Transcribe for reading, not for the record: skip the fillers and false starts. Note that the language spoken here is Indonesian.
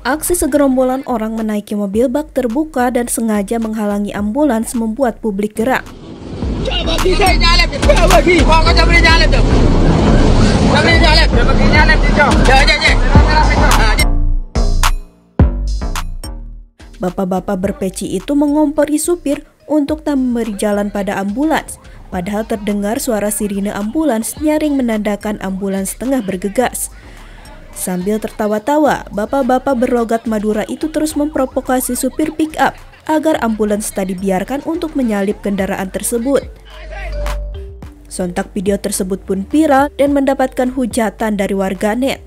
Aksi segerombolan orang menaiki mobil bak terbuka dan sengaja menghalangi ambulans membuat publik gerak. Bapak-bapak berpeci itu mengompori supir untuk tak memberi jalan pada ambulans. Padahal terdengar suara sirine ambulans nyaring menandakan ambulans tengah bergegas. Sambil tertawa-tawa, bapak-bapak berlogat Madura itu terus memprovokasi supir pick-up agar ambulans tak dibiarkan untuk menyalip kendaraan tersebut. Sontak video tersebut pun viral dan mendapatkan hujatan dari warganet.